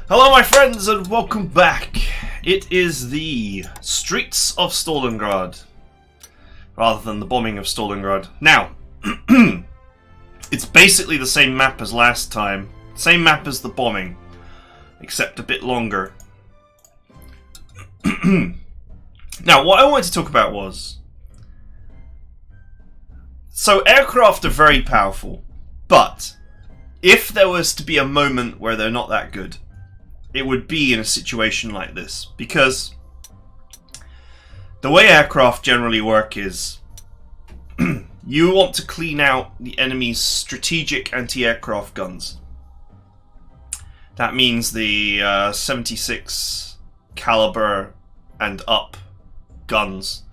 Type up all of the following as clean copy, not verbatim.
Hello my friends and welcome back. It is the streets of Stalingard, rather than the bombing of Stalingard. Now, it's basically the same map as last time, same map as the bombing, except a bit longer. Now, what I wanted to talk about was, so aircraft are very powerful, but if there was to be a moment where they're not that good, it would be in a situation like this, because the way aircraft generally work is you want to clean out the enemy's strategic anti-aircraft guns. That means the 76 caliber and up guns.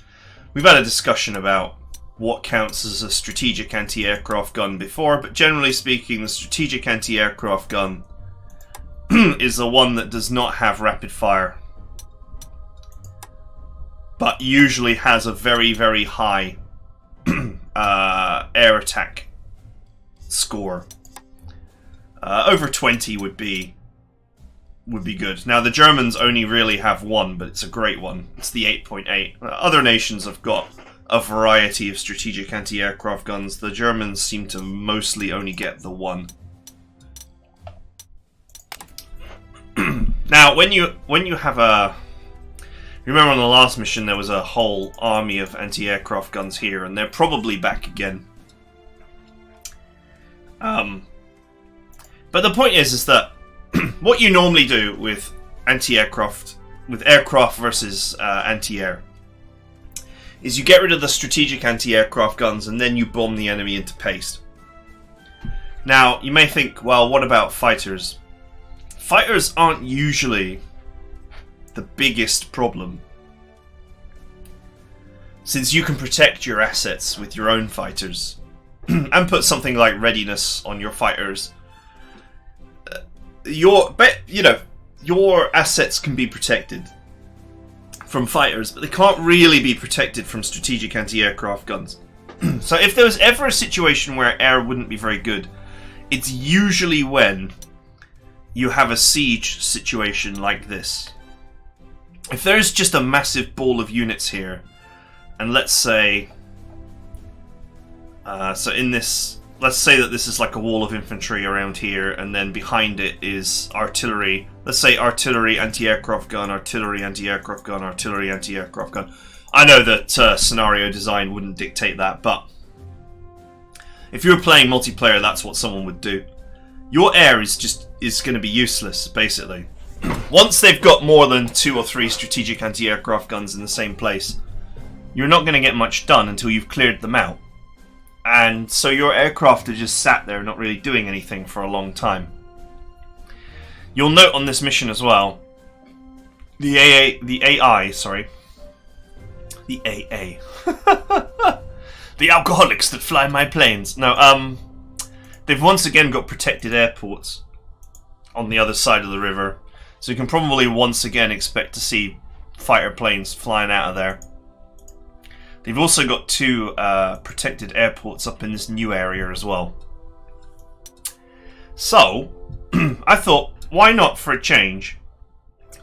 We've had a discussion about what counts as a strategic anti-aircraft gun before, but generally speaking, the strategic anti-aircraft gun is the one that does not have rapid fire, but usually has a very, very high air attack score. Over 20 would be good. Now the Germans only really have one, but it's a great one. It's the 8.8. Other nations have got a variety of strategic anti-aircraft guns. The Germans seem to mostly only get the one. Now, when you have a... Remember on the last mission there was a whole army of anti-aircraft guns here, and they're probably back again. But the point is that what you normally do with anti-aircraft, with aircraft versus anti-air, is you get rid of the strategic anti-aircraft guns and then you bomb the enemy into paste. Now, you may think, well, what about fighters? Fighters aren't usually the biggest problem, since you can protect your assets with your own fighters and put something like readiness on your fighters. Your assets can be protected from fighters, but they can't really be protected from strategic anti-aircraft guns. So if there was ever a situation where air wouldn't be very good, it's usually when you have a siege situation like this. If there's just a massive ball of units here, and let's say, let's say that this is like a wall of infantry around here, and then behind it is artillery. Let's say artillery, anti-aircraft gun, artillery, anti-aircraft gun, artillery, anti-aircraft gun. I know that scenario design wouldn't dictate that, but if you were playing multiplayer, that's what someone would do. Your air is going to be useless, basically. Once they've got more than 2 or 3 strategic anti-aircraft guns in the same place, you're not going to get much done until you've cleared them out. And so your aircraft are just sat there not really doing anything for a long time. You'll note on this mission as well, the alcoholics that fly my planes. No, they've once again got protected airports on the other side of the river, so you can probably once again expect to see fighter planes flying out of there. They've also got 2 protected airports up in this new area as well. So, I thought, why not, for a change,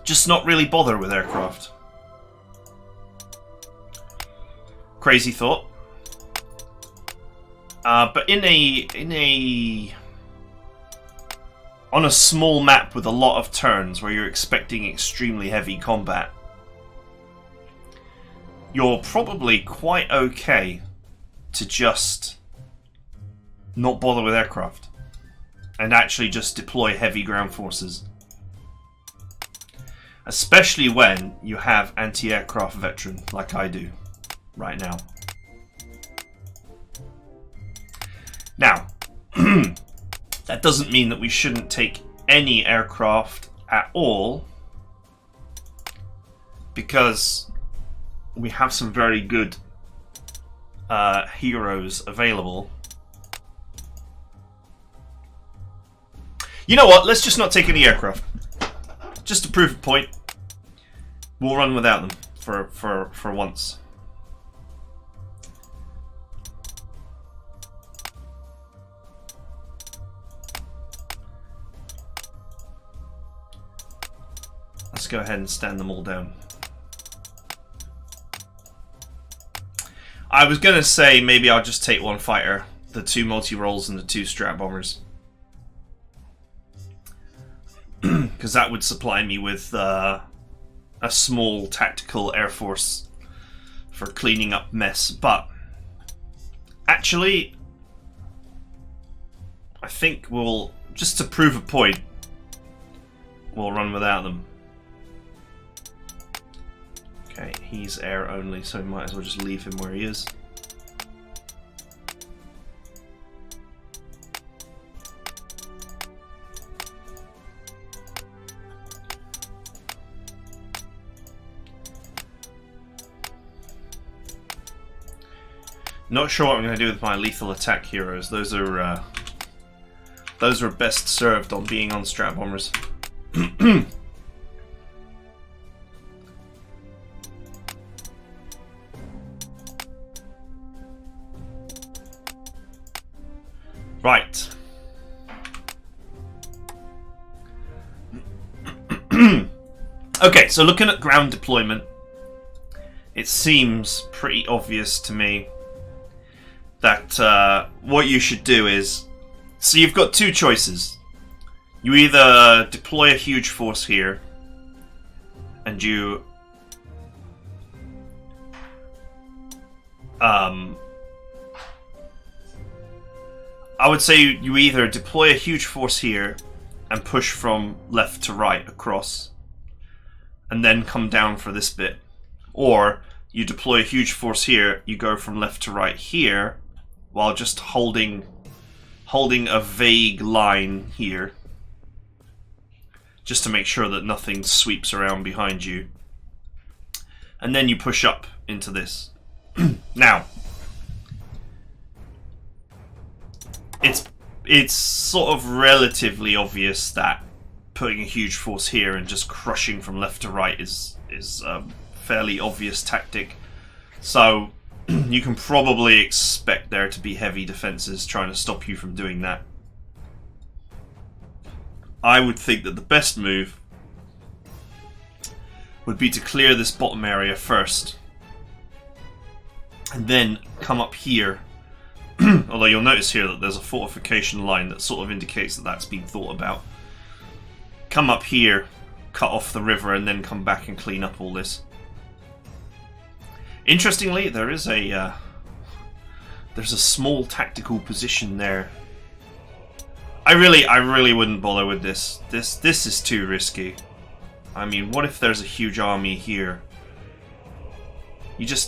just not really bother with aircraft? Crazy thought. But on a small map with a lot of turns where you're expecting extremely heavy combat, you're probably quite okay to just not bother with aircraft and actually just deploy heavy ground forces. Especially when you have anti-aircraft veteran like I do right now. Now, that doesn't mean that we shouldn't take any aircraft at all, because we have some very good heroes available. You know what? Let's just not take any aircraft. Just to prove a point, we'll run without them for once. Let's go ahead and stand them all down. I was going to say maybe I'll just take one fighter, the 2 multi-rolls and the 2 strat bombers. Because that would supply me with a small tactical air force for cleaning up mess. But actually, I think we'll, just to prove a point, we'll run without them. Okay, he's air only, so we might as well just leave him where he is. Not sure what I'm going to do with my lethal attack heroes. Those are best served on being on strat bombers. Right. Okay, so looking at ground deployment, it seems pretty obvious to me that what you should do is, so you've got 2 choices. You either deploy a huge force here, and you I would say you either deploy a huge force here and push from left to right across, and then come down for this bit, or you deploy a huge force here, you go from left to right here, while just holding a vague line here, just to make sure that nothing sweeps around behind you, and then you push up into this. Now, it's sort of relatively obvious that putting a huge force here and just crushing from left to right is a fairly obvious tactic. So you can probably expect there to be heavy defenses trying to stop you from doing that. I would think that the best move would be to clear this bottom area first, and then come up here. Although you'll notice here that there's a fortification line that sort of indicates that that's been thought about. Come up here, cut off the river, and then come back and clean up all this. Interestingly, there's a small tactical position there. I really wouldn't bother with this. This is too risky. I mean, what if there's a huge army here?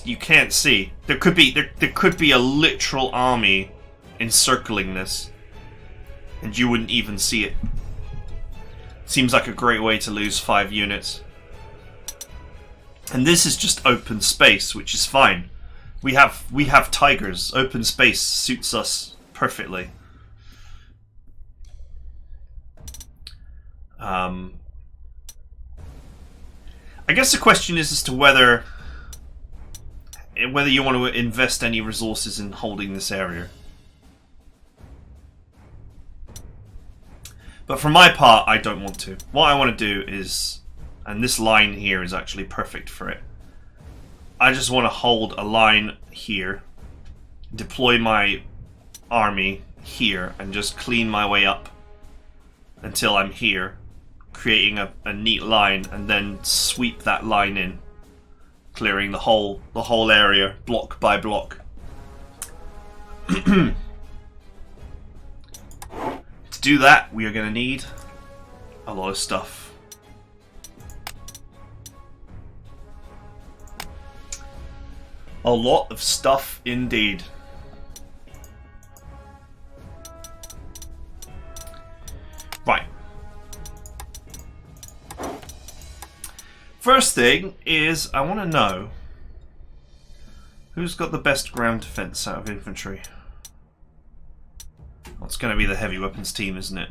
You can't see. There could be a literal army encircling this, and you wouldn't even see it. Seems like a great way to lose 5 units. And this is just open space, which is fine. We have tigers. Open space suits us perfectly. I guess the question is as to whether you want to invest any resources in holding this area. But for my part, I don't want to. What I want to do is, and this line here is actually perfect for it, I just want to hold a line here, deploy my army here, and just clean my way up until I'm here, creating a neat line, and then sweep that line in, clearing the whole area block by block. To do that, we are going to need a lot of stuff. A lot of stuff indeed. Right. First thing is, I want to know who's got the best ground defense out of infantry. Well, it's going to be the heavy weapons team, isn't it?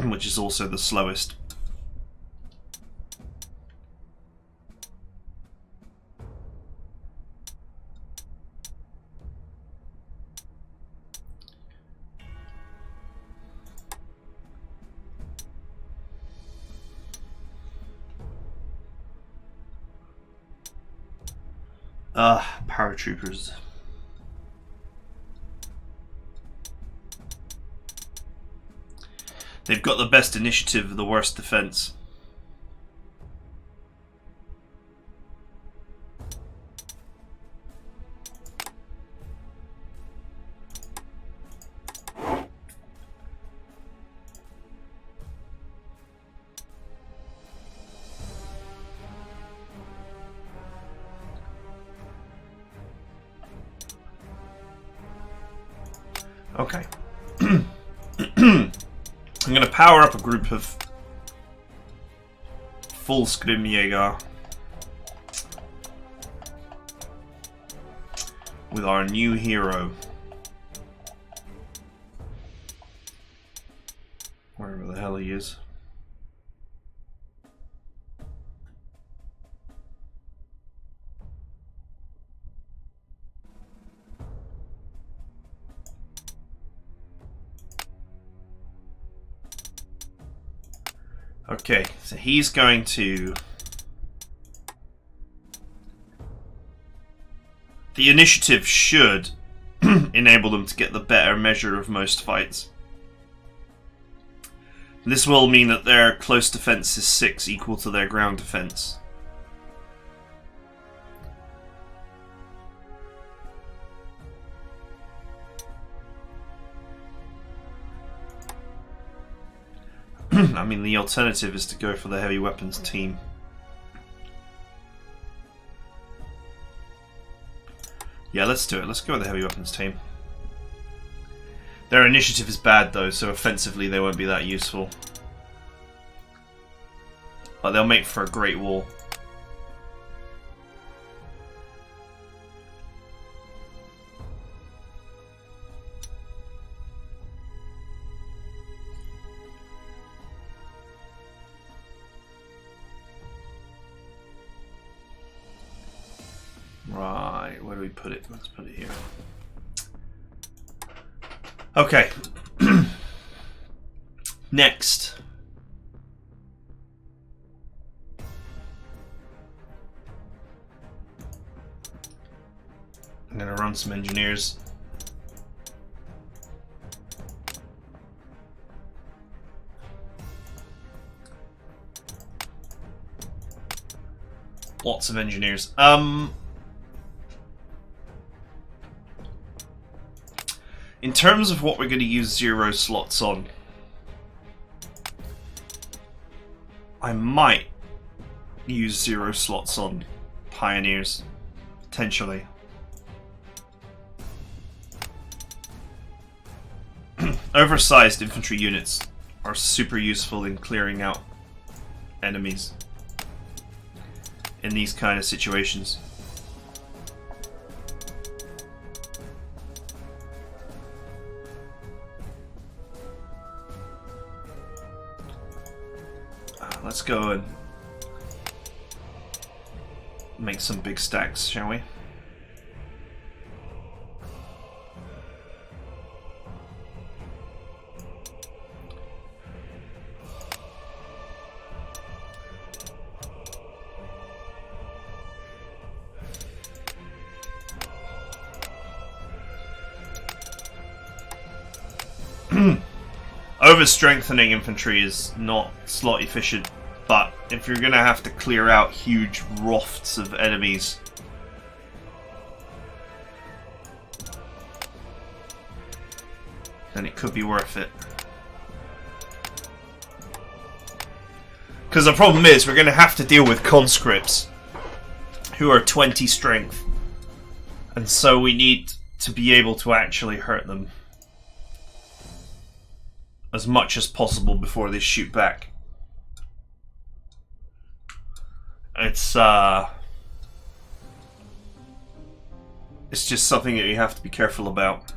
Which is also the slowest. Paratroopers. They've got the best initiative, the worst defense. Okay. I'm going to power up a group of full Skrimjäger with our new hero. Wherever the hell he is. Okay, so he's going to... The initiative should enable them to get the better measure of most fights. This will mean that their close defense is 6, equal to their ground defense. I mean, the alternative is to go for the heavy weapons team. Yeah, let's do it. Let's go with the heavy weapons team. Their initiative is bad though, so offensively they won't be that useful. But they'll make for a great wall. Right, where do we put it? Let's put it here. Okay. Next. I'm gonna run some engineers. Lots of engineers. In terms of what we're going to use 0 slots on, I might use 0 slots on pioneers, potentially. Oversized infantry units are super useful in clearing out enemies in these kind of situations. Let's go and make some big stacks, shall we? Over-strengthening infantry is not slot efficient, but if you're gonna have to clear out huge rafts of enemies, then it could be worth it. Because the problem is, we're gonna have to deal with conscripts who are 20 strength, and so we need to be able to actually hurt them as much as possible before they shoot back. It's just something that you have to be careful about.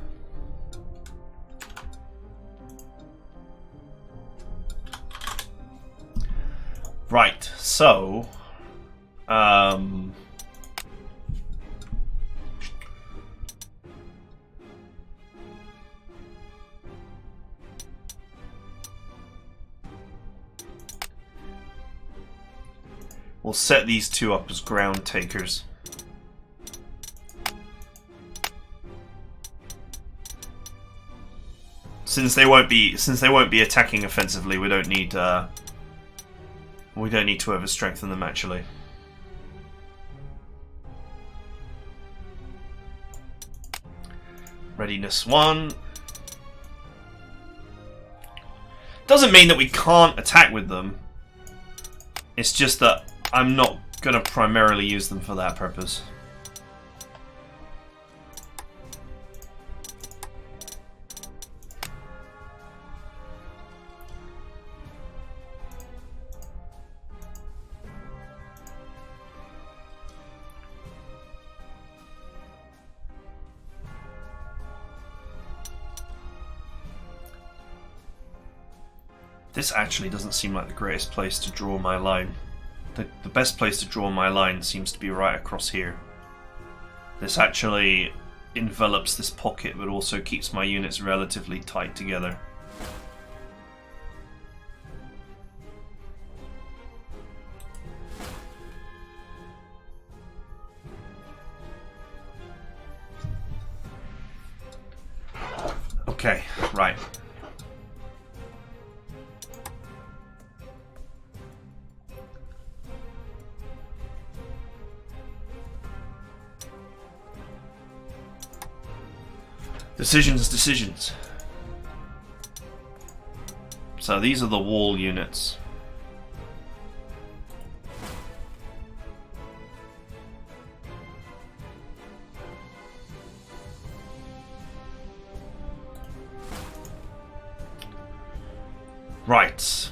Right, so we'll set these two up as ground takers. Since they won't be attacking offensively, we don't need to ever strengthen them actually. Readiness 1. Doesn't mean that we can't attack with them. It's just that I'm not going to primarily use them for that purpose. This actually doesn't seem like the greatest place to draw my line. The best place to draw my line seems to be right across here. This actually envelops this pocket but also keeps my units relatively tight together. Okay, right. Decisions. So these are the wall units. Right.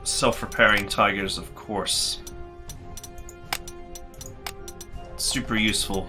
Self-repairing tigers, of course. Super useful.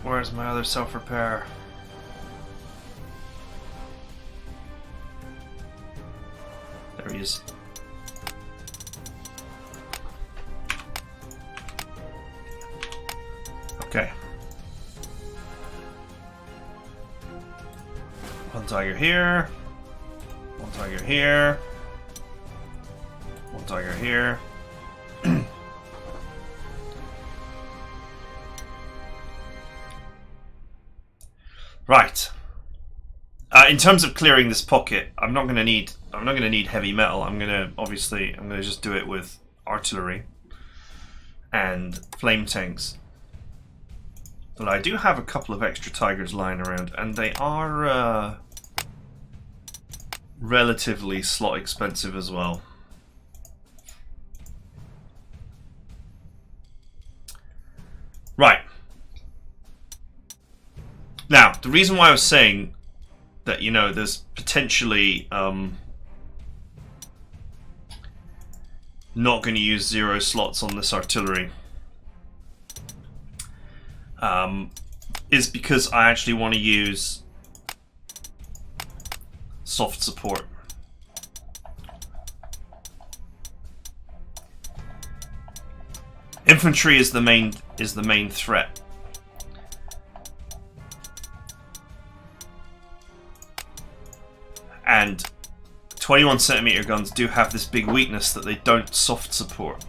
Where's my other self-repair? There he is. Okay. One tiger here. One tiger here. One tiger here. Right. In terms of clearing this pocket, I'm not going to need heavy metal. I'm going to just do it with artillery and flame tanks. But I do have a couple of extra tigers lying around, and they are relatively slot expensive as well. Right. Now, the reason why I was saying that, you know, there's potentially not going to use 0 slots on this artillery is because I actually want to use soft support. Infantry is the main threat. And 21cm guns do have this big weakness that they don't soft support.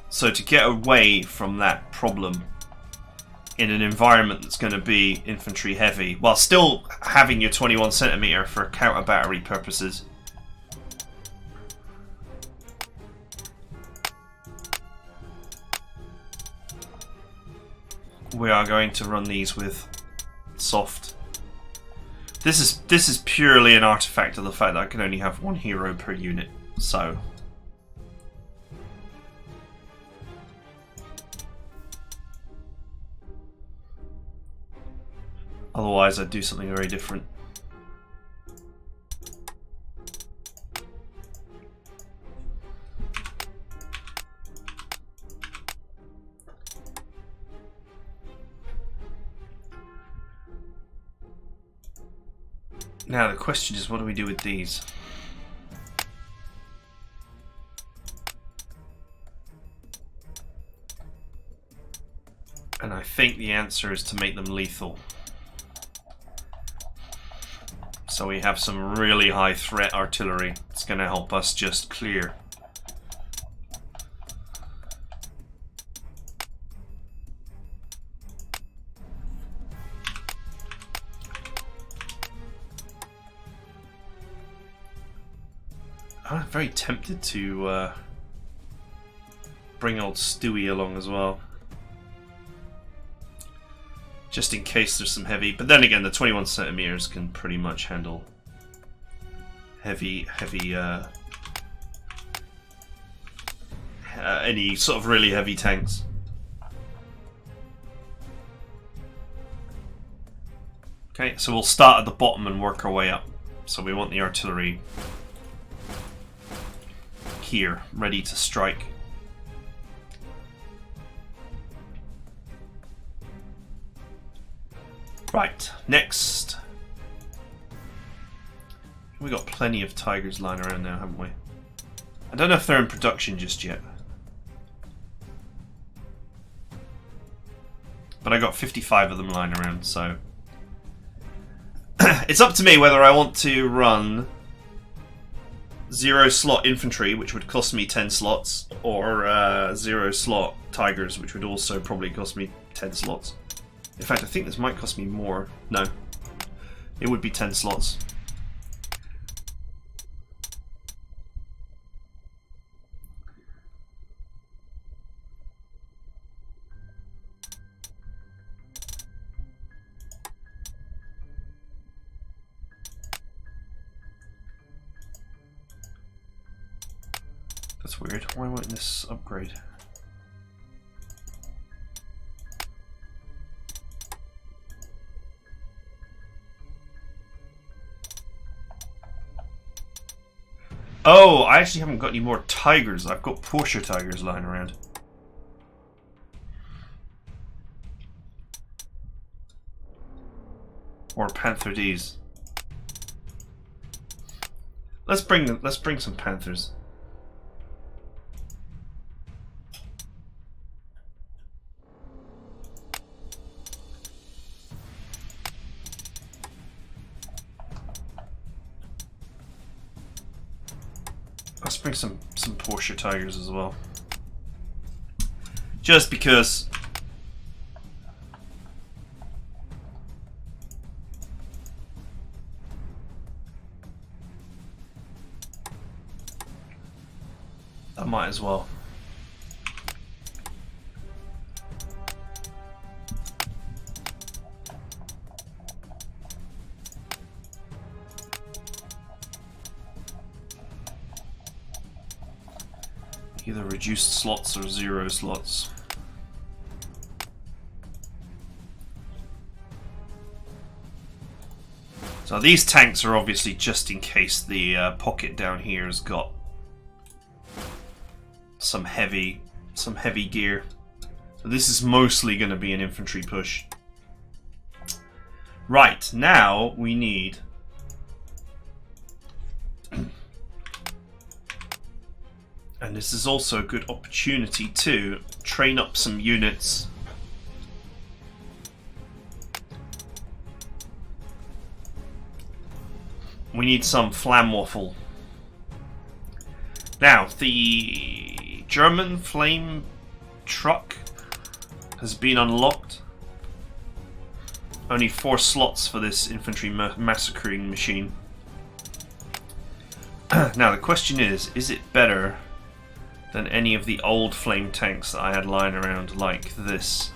So to get away from that problem in an environment that's going to be infantry heavy, while still having your 21cm for counter battery purposes, we are going to run these with soft. This is purely an artifact of the fact that I can only have 1 hero per unit, so otherwise I'd do something very different. Now the question is, what do we do with these? And I think the answer is to make them lethal. So we have some really high threat artillery. It's going to help us just clear. I'm very tempted to bring old Stewie along as well. Just in case there's some heavy, but then again the 21 centimeters can pretty much handle heavy any sort of really heavy tanks. Okay, so we'll start at the bottom and work our way up. So we want the artillery here, ready to strike. Right, next. We got plenty of Tigers lying around now, haven't we? I don't know if they're in production just yet. But I got 55 of them lying around, so it's up to me whether I want to run 0 slot infantry, which would cost me 10 slots, or 0 slot Tigers, which would also probably cost me 10 slots. In fact, I think this might cost me more. No. It would be 10 slots. That's weird. Why won't this upgrade? Oh, I actually haven't got any more Tigers. I've got Porsche Tigers lying around. Or Panther Ds. Let's bring some Panthers. Let's bring some Porsche Tigers as well. Just because I might as well. Either reduced slots or 0 slots. So these tanks are obviously just in case the pocket down here has got some heavy gear. So this is mostly going to be an infantry push. Right, now we need and this is also a good opportunity to train up some units. We need some flam waffle. Now, the German flame truck has been unlocked. Only 4 slots for this infantry massacring machine. Now the question is it better than any of the old flame tanks that I had lying around like this?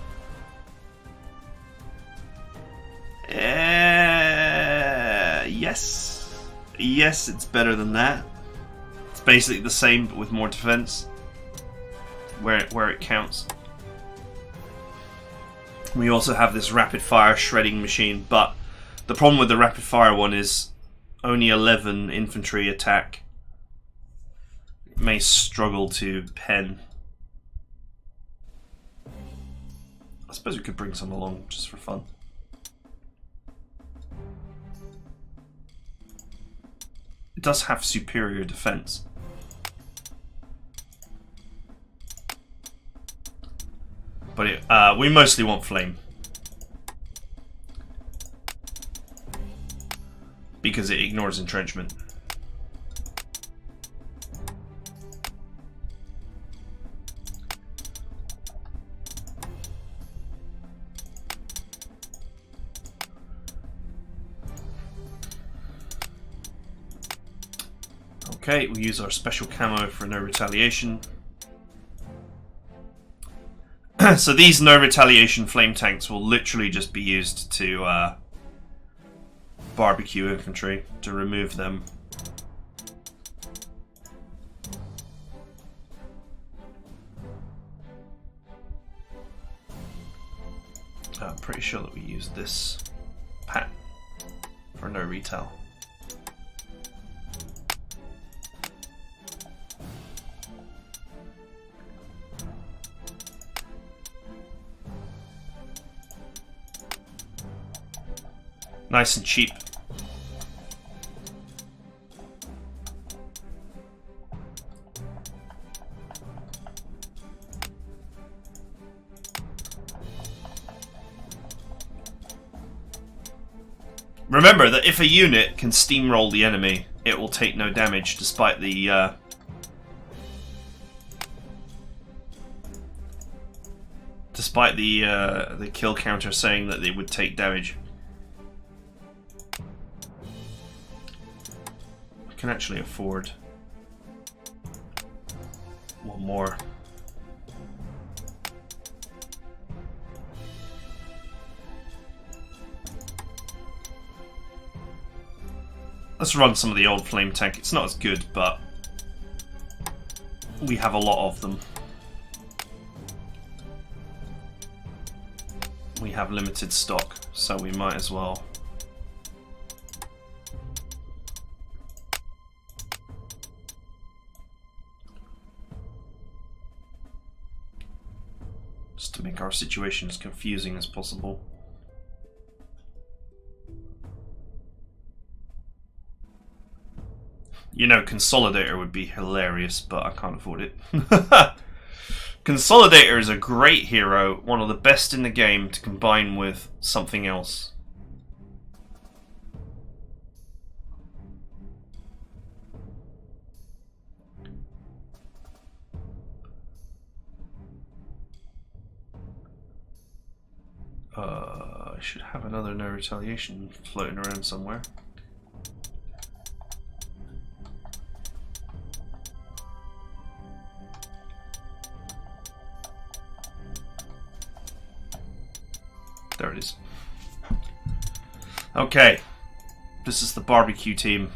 Yes. Yes, it's better than that. It's basically the same but with more defense where it counts. We also have this rapid fire shredding machine, but the problem with the rapid fire one is only 11 infantry attack. It may struggle to pen. I suppose we could bring some along just for fun. It does have superior defense. But we mostly want flame. Because it ignores entrenchment. Okay, we use our special camo for no retaliation. So these no retaliation flame tanks will literally just be used to barbecue infantry, to remove them. I'm pretty sure that we use this pat for no retail. Nice and cheap. Remember that if a unit can steamroll the enemy, it will take no damage despite the kill counter saying that they would take damage. Can actually afford one more. Let's run some of the old flame tank. It's not as good, but we have a lot of them. We have limited stock, so we might as well. To make our situation as confusing as possible. You know, Consolidator would be hilarious, but I can't afford it. Consolidator is a great hero, one of the best in the game to combine with something else. I should have another no retaliation floating around somewhere. There it is. Okay, this is the barbecue team.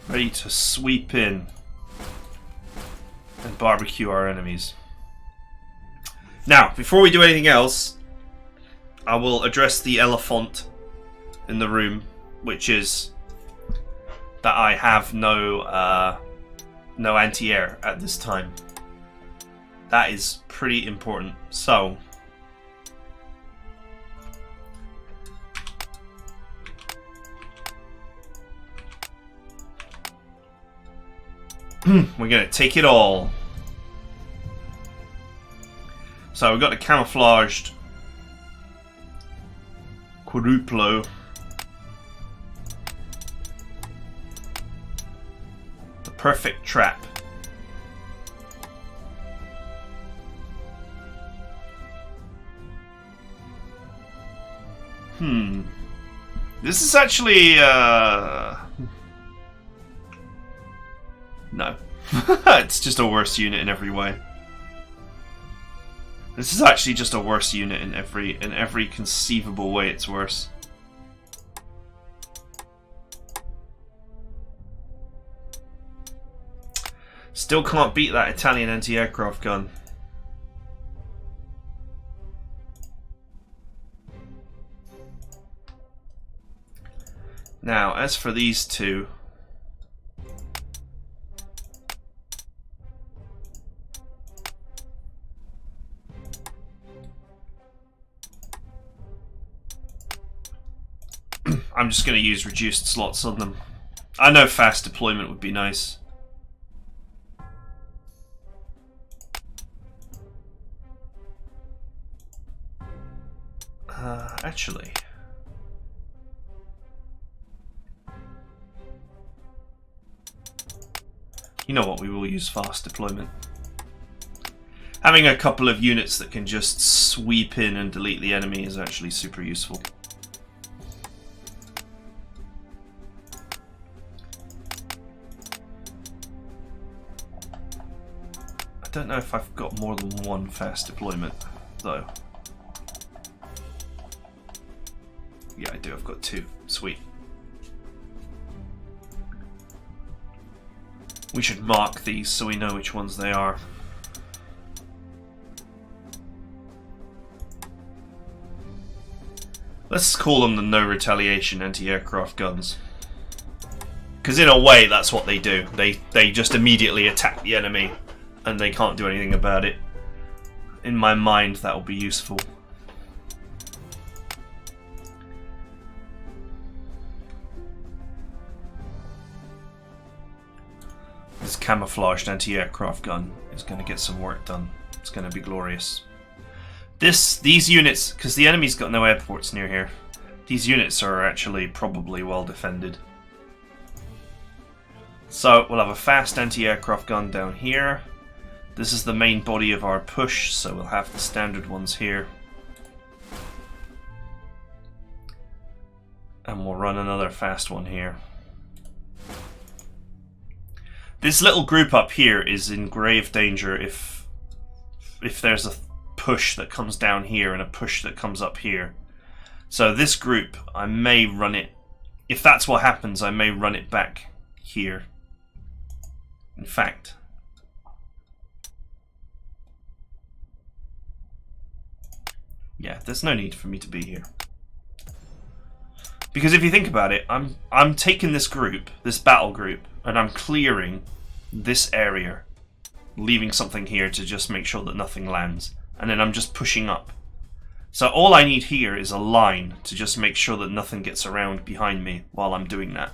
Ready to sweep in and barbecue our enemies. Now, before we do anything else, I will address the elephant in the room, which is that I have no anti-air at this time. That is pretty important. So, we're gonna take it all. So we've got the camouflaged quadruplo. The perfect trap. This is actually no. It's just a worse unit in every way. This is actually just a worse unit in every conceivable way. It's worse. Still can't beat that Italian anti-aircraft gun. Now, as for these two, just going to use reduced slots on them. I know fast deployment would be nice. Actually... You know what, we will use fast deployment. Having a couple of units that can just sweep in and delete the enemy is actually super useful. I don't know if I've got more than one fast deployment, though. Yeah, I do, I've got 2. Sweet. We should mark these so we know which ones they are. Let's call them the no retaliation anti-aircraft guns. Because in a way that's what they do. They just immediately attack the enemy and they can't do anything about it. In my mind that will be useful. This camouflaged anti-aircraft gun is going to get some work done. It's going to be glorious. These units, because the enemy's got no airports near here, these units are actually probably well defended. So we'll have a fast anti-aircraft gun down here. This is the main body of our push, so we'll have the standard ones here. And we'll run another fast one here. This little group up here is in grave danger if there's a push that comes down here and a push that comes up here. So this group, I may run it, if that's what happens, I may run it back here. In fact, yeah, there's no need for me to be here. Because if you think about it, I'm taking this group, this battle group, and I'm clearing this area, leaving something here to just make sure that nothing lands. And then I'm just pushing up. So all I need here is a line to just make sure that nothing gets around behind me while I'm doing that.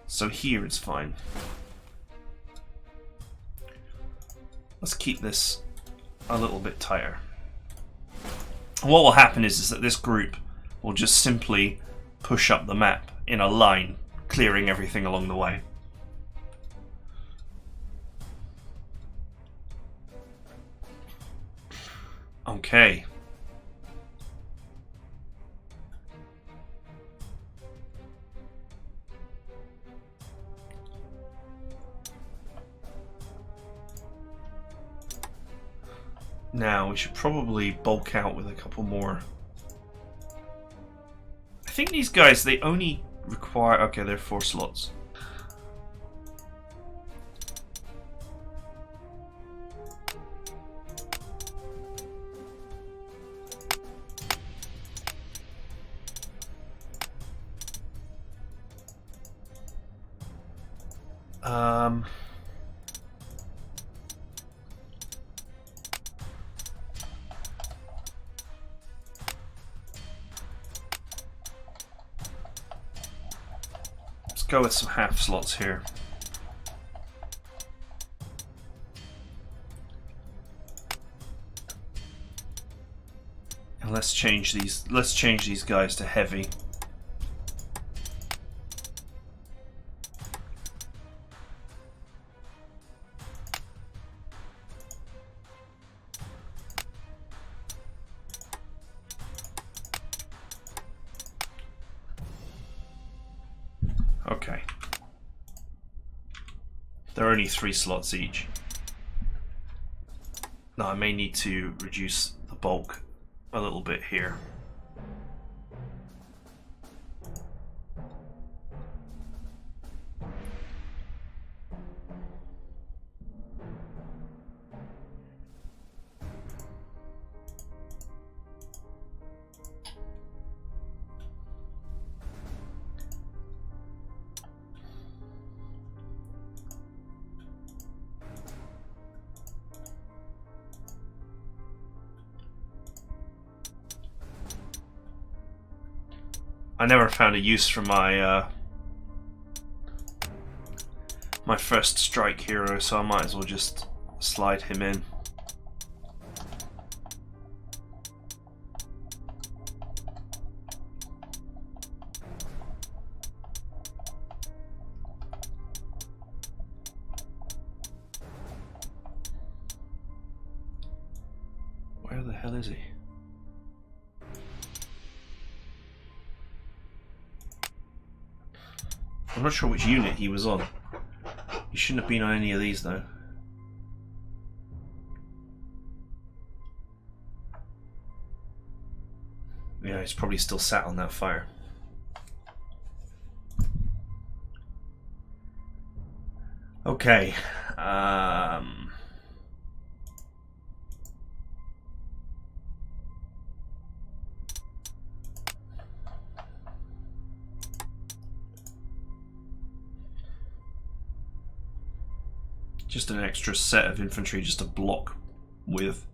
So here it's fine. Let's keep this a little bit tighter. What will happen is that this group will just simply push up the map in a line, clearing everything along the way. Okay. Now, we should probably bulk out with a couple more. I think these guys, they only require... Okay, they're 4 slots. Let's go with some half slots here. And let's change these guys to heavy. Okay. There are only 3 slots each. Now I may need to reduce the bulk a little bit here. I never found a use for my my first strike hero, so I might as well just slide him in. Where the hell is he? I'm not sure which unit he was on. He shouldn't have been on any of these though. Yeah, he's probably still sat on that fire. Okay. Just an extra set of infantry just to block with.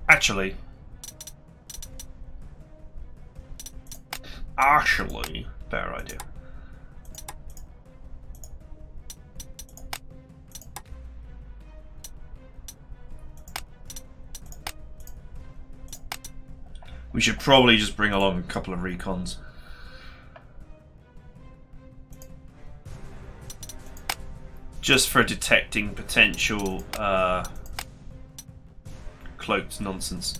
Actually, better idea. We should probably just bring along a couple of recons. Just for detecting potential cloaked nonsense.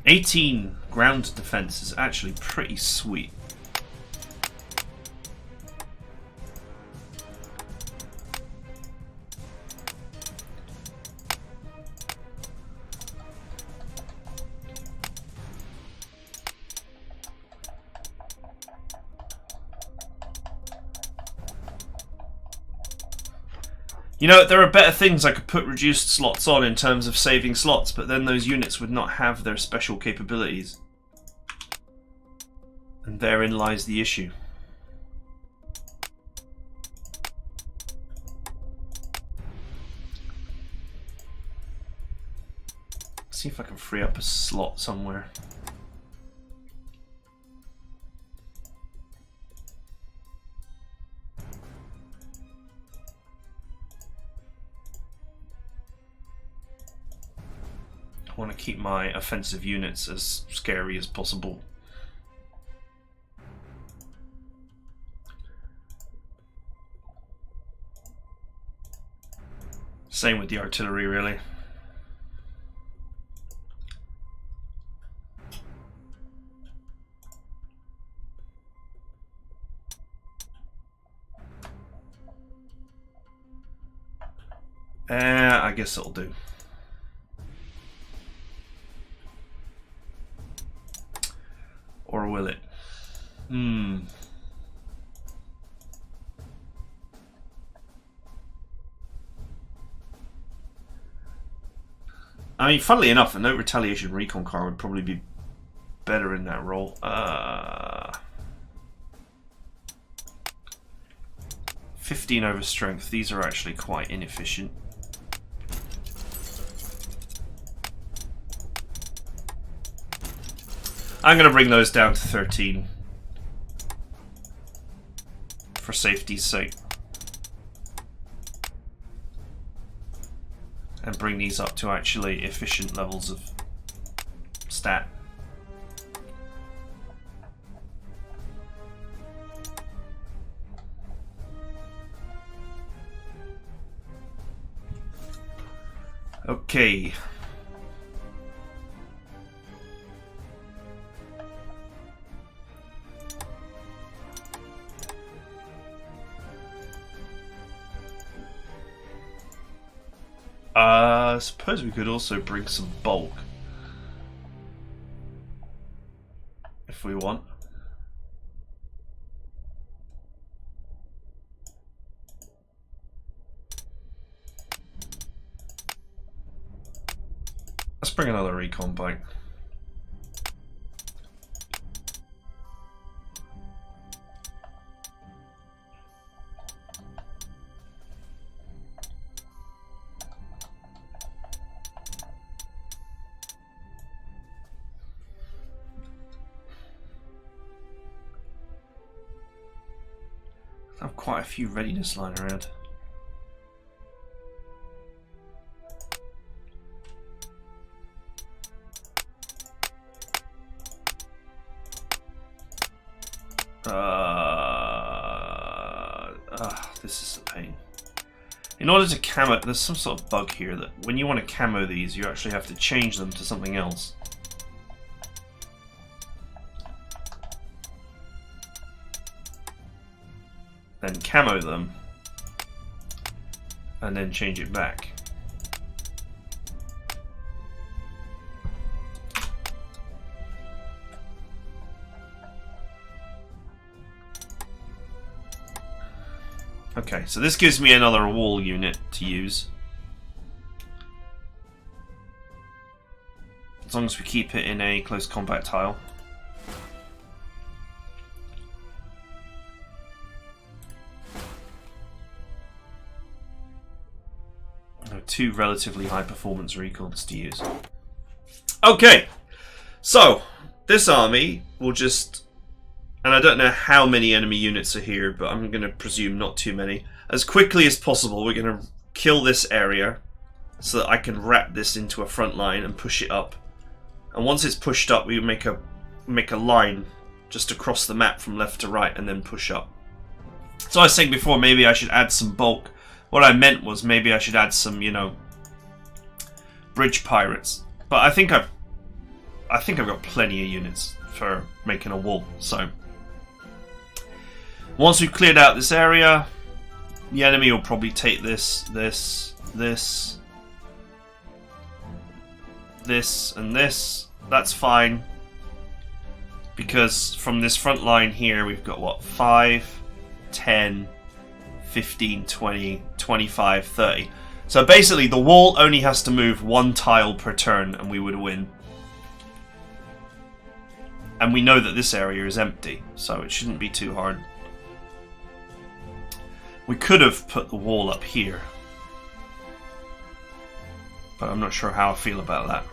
$18 ground defense is actually pretty sweet. You know, there are better things I could put reduced slots on in terms of saving slots, but then those units would not have their special capabilities. And therein lies the issue. Let's see if I can free up a slot somewhere. I want to keep my offensive units as scary as possible. Same with the artillery, really. I guess it'll do. Or will it? I mean, funnily enough, a no retaliation recon car would probably be better in that role. 15 over strength. These are actually quite inefficient. I'm going to bring those down to 13 for safety's sake. And bring these up to actually efficient levels of stat. Okay. I suppose we could also bring some bulk. If we want. Let's bring another recon bike. I have quite a few readiness lying around. This is a pain. In order to camo, there's some sort of bug here that when you want to camo these, you actually have to change them to something else. Then camo them, and then change it back. Okay, so this gives me another wall unit to use. As long as we keep it in a close combat tile. Two relatively high performance recons to use. Okay, so this army will just, and I don't know how many enemy units are here, but I'm going to presume not too many. As quickly as possible, we're going to kill this area so that I can wrap this into a front line and push it up. And once it's pushed up, we make a line just across the map from left to right and then push up. So I was saying before, maybe I should add some bulk. What I meant was maybe I should add some, you know, bridge pirates. But I think I've got plenty of units for making a wall. So once we've cleared out this area, the enemy will probably take this, and this. That's fine. Because from this front line here, we've got what, 5, 10, 15, 20, 25, 30. So basically the wall only has to move one tile per turn and we would win. And we know that this area is empty, so it shouldn't be too hard. We could have put the wall up here, but I'm not sure how I feel about that.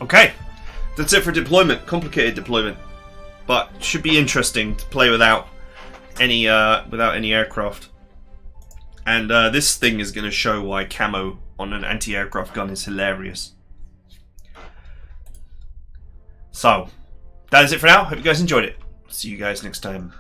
Okay. That's it for deployment. Complicated deployment, but should be interesting to play without any aircraft. And this thing is going to show why camo on an anti-aircraft gun is hilarious. So that is it for now. Hope you guys enjoyed it. See you guys next time.